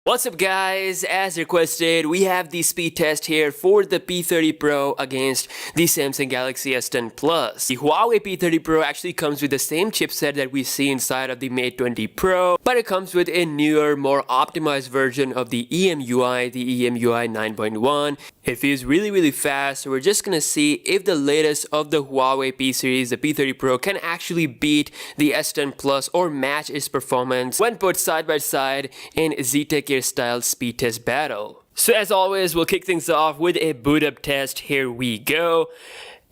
What's up guys, as requested we have the speed test here for the P30 Pro against the Samsung Galaxy S10 Plus. The Huawei P30 Pro actually comes with the same chipset that we see inside of the Mate 20 Pro, but it comes with a newer, more optimized version of the EMUI, the EMUI 9.1. It feels really fast, so we're just gonna see if the latest of the Huawei P series, the P30 Pro, can actually beat the S10 Plus or match its performance when put side by side in Z-Tech style speed test battle. So as always, we'll kick things off with a boot up test. Here we go,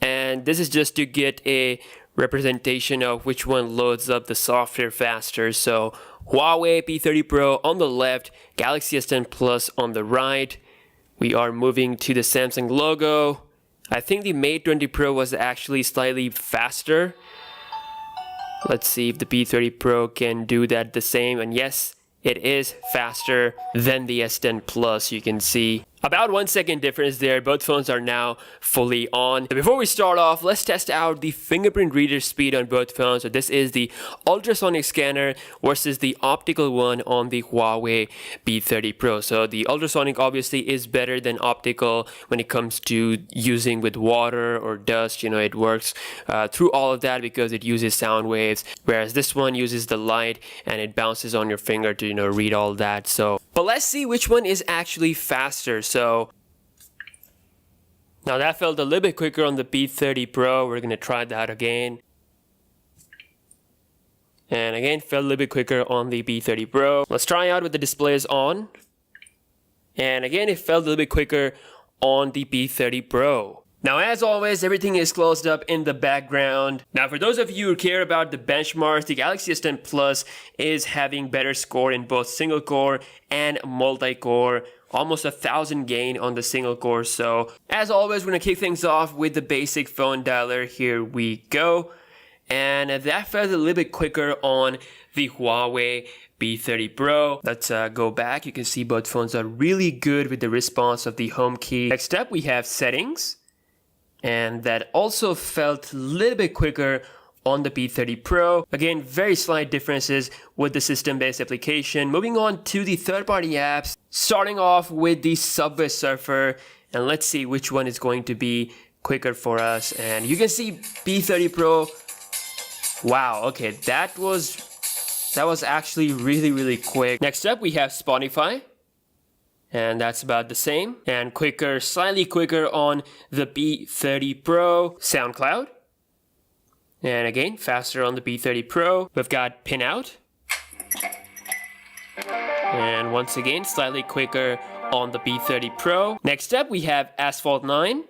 and this is just to get a representation of which one loads up the software faster. So Huawei P30 Pro on the left, Galaxy S10 Plus on the right. We are moving to the Samsung logo. I think the Mate 20 Pro was actually slightly faster. Let's see if the P30 Pro can do that the same, and yes, it is faster than the S10 Plus. You can see about 1 second difference there. Both phones are now fully on. Before we start off, let's test out the fingerprint reader speed on both phones. So this is the ultrasonic scanner versus the optical one on the Huawei P30 Pro. So the ultrasonic obviously is better than optical when it comes to using with water or dust. You know, it works through all of that because it uses sound waves, whereas this one uses the light and it bounces on your finger to, you know, read all that. So, but let's see which one is actually faster. So now that felt a little bit quicker on the P30 Pro. We're gonna try that again. And again, felt a little bit quicker on the P30 Pro. Let's try out with the displays on. And again, it felt a little bit quicker on the P30 Pro. Now, as always, everything is closed up in the background. Now, for those of you who care about the benchmarks, the Galaxy S10 Plus is having better score in both single core and multi-core. Almost 1,000 gain on the single core. So, as always, we're gonna kick things off with the basic phone dialer. Here we go. And that felt a little bit quicker on the Huawei P30 Pro. Let's go back. You can see both phones are really good with the response of the home key. Next up, we have settings. And that also felt a little bit quicker on the P30 Pro. Again, very slight differences with the system-based application. Moving on to the third-party apps, starting off with the Subway Surfer, and let's see which one is going to be quicker for us. And you can see P30 Pro. Wow, okay, that was actually really quick. Next up, we have Spotify. And that's about the same. And quicker, slightly quicker on the P30 Pro. SoundCloud. And again, faster on the P30 Pro. We've got Pinout. And once again, slightly quicker on the P30 Pro. Next up, we have Asphalt 9.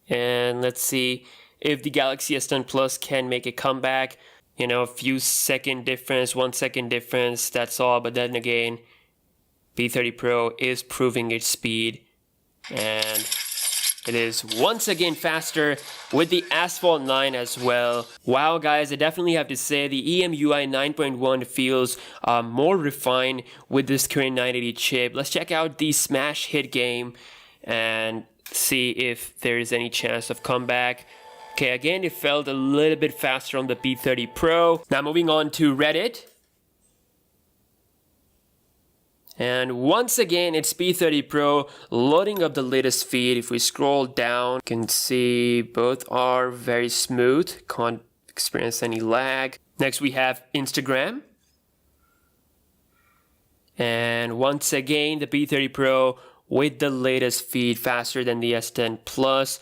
And let's see if the Galaxy S10 Plus can make a comeback. You know, a few second difference, 1 second difference, that's all. But then again, P30 Pro is proving its speed, and it is once again faster with the Asphalt 9 as well. Wow guys, I definitely have to say the EMUI 9.1 feels more refined with this current 980 chip. Let's check out the smash hit game and see if there is any chance of comeback. Okay, again, it felt a little bit faster on the P30 Pro. Now moving on to Reddit. And once again, it's P30 Pro loading up the latest feed. If we scroll down, you can see both are very smooth, can't experience any lag. Next, we have Instagram. And once again, the P30 Pro with the latest feed faster than the S10 Plus.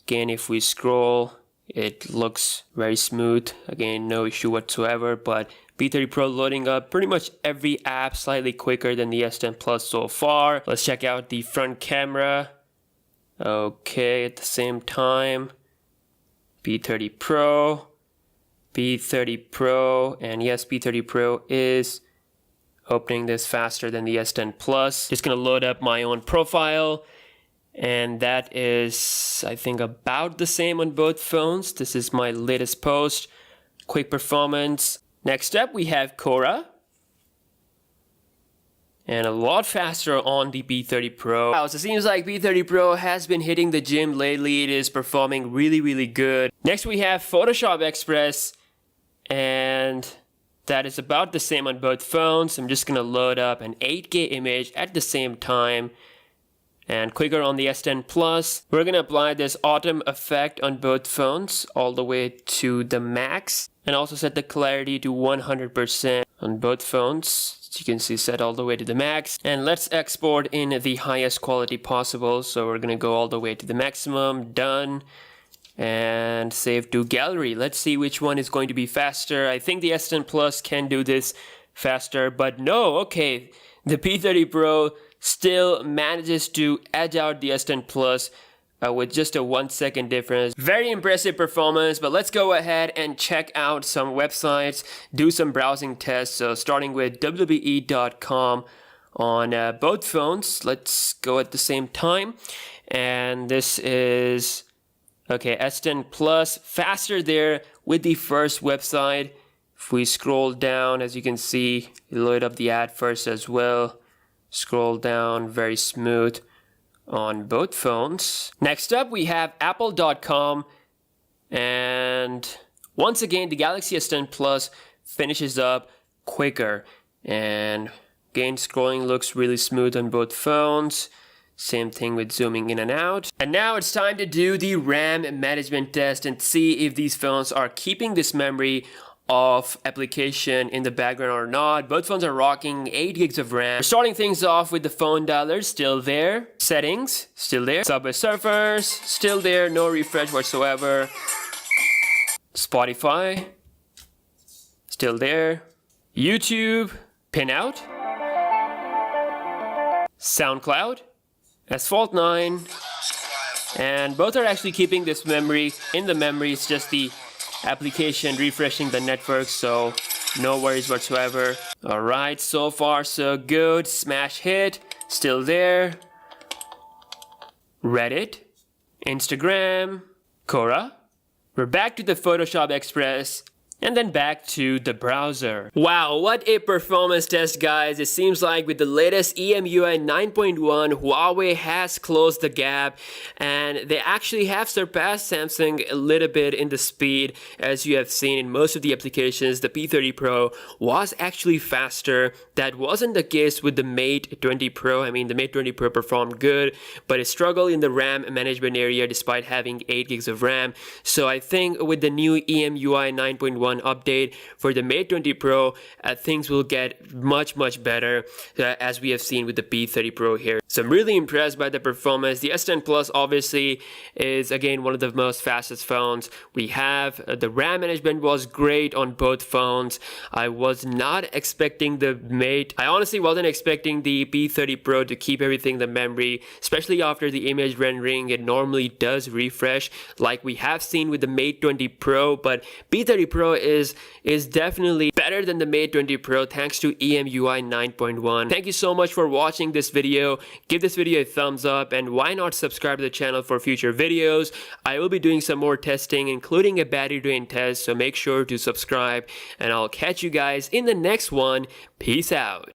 Again, if we scroll, it looks very smooth. Again, no issue whatsoever, but P30 Pro loading up pretty much every app slightly quicker than the S10 Plus so far. Let's check out the front camera. Okay, at the same time, P30 Pro, P30 Pro, and yes, P30 Pro is opening this faster than the S10 Plus. Just gonna load up my own profile. And that is, I think, about the same on both phones. This is my latest post. Quick performance. Next up, we have Cora. And a lot faster on the P30 Pro. Wow, so it seems like P30 Pro has been hitting the gym lately. It is performing really good. Next, we have Photoshop Express. And That is about the same on both phones. I'm just gonna load up an 8K image at the same time. And quicker on the S10 Plus. We're gonna apply this autumn effect on both phones all the way to the max. And also set the clarity to 100% on both phones. As you can see, set all the way to the max. And let's export in the highest quality possible. So we're gonna go all the way to the maximum, done. And save to gallery. Let's see which one is going to be faster. I think the S10 Plus can do this faster, but no, okay. The P30 Pro still manages to edge out the S10 Plus with just a 1 second difference. Very impressive performance, but let's go ahead and check out some websites, do some browsing tests. So starting with wwe.com on both phones. Let's go at the same time. And this is, okay, S10 Plus, faster there with the first website. If we scroll down, as you can see, load up the ad first as well. Scroll down, very smooth on both phones. Next up, we have apple.com. And once again, the Galaxy S10 Plus finishes up quicker. And again, scrolling looks really smooth on both phones. Same thing with zooming in and out. And now it's time to do the RAM management test and see if these phones are keeping this memory of application in the background or not. Both phones are rocking 8 gigs of RAM. We're starting things off with the phone dialer, still there. Settings, still there. Subway Surfers, still there, no refresh whatsoever. Spotify, still there. YouTube, pin out. SoundCloud, Asphalt 9, and both are actually keeping this memory in the memory. It's just the application refreshing the network, so no worries whatsoever. Alright, so far so good. Smash hit, still there. Reddit, Instagram, Quora. We're back to the Photoshop Express. And then back to the browser. Wow, what a performance test, guys. It seems like with the latest EMUI 9.1, Huawei has closed the gap and they actually have surpassed Samsung a little bit in the speed. As you have seen in most of the applications, the P30 Pro was actually faster. That wasn't the case with the Mate 20 Pro. I mean, the Mate 20 Pro performed good, but it struggled in the RAM management area despite having 8 gigs of RAM. So I think with the new EMUI 9.1 update for the Mate 20 Pro, things will get much better as we have seen with the P30 Pro here. So I'm really impressed by the performance. The S10 Plus obviously is again one of the most fastest phones we have. The RAM management was great on both phones. I was not expecting the Mate. I honestly wasn't expecting the P30 Pro to keep everything in the memory, especially after the image rendering. It normally does refresh like we have seen with the Mate 20 Pro, but P30 Pro is definitely better than the Mate 20 Pro thanks to EMUI 9.1. Thank you so much for watching this video. Give this video a thumbs up and why not subscribe to the channel for future videos. I will be doing some more testing, including a battery drain test, so make sure to subscribe and I'll catch you guys in the next one. Peace out.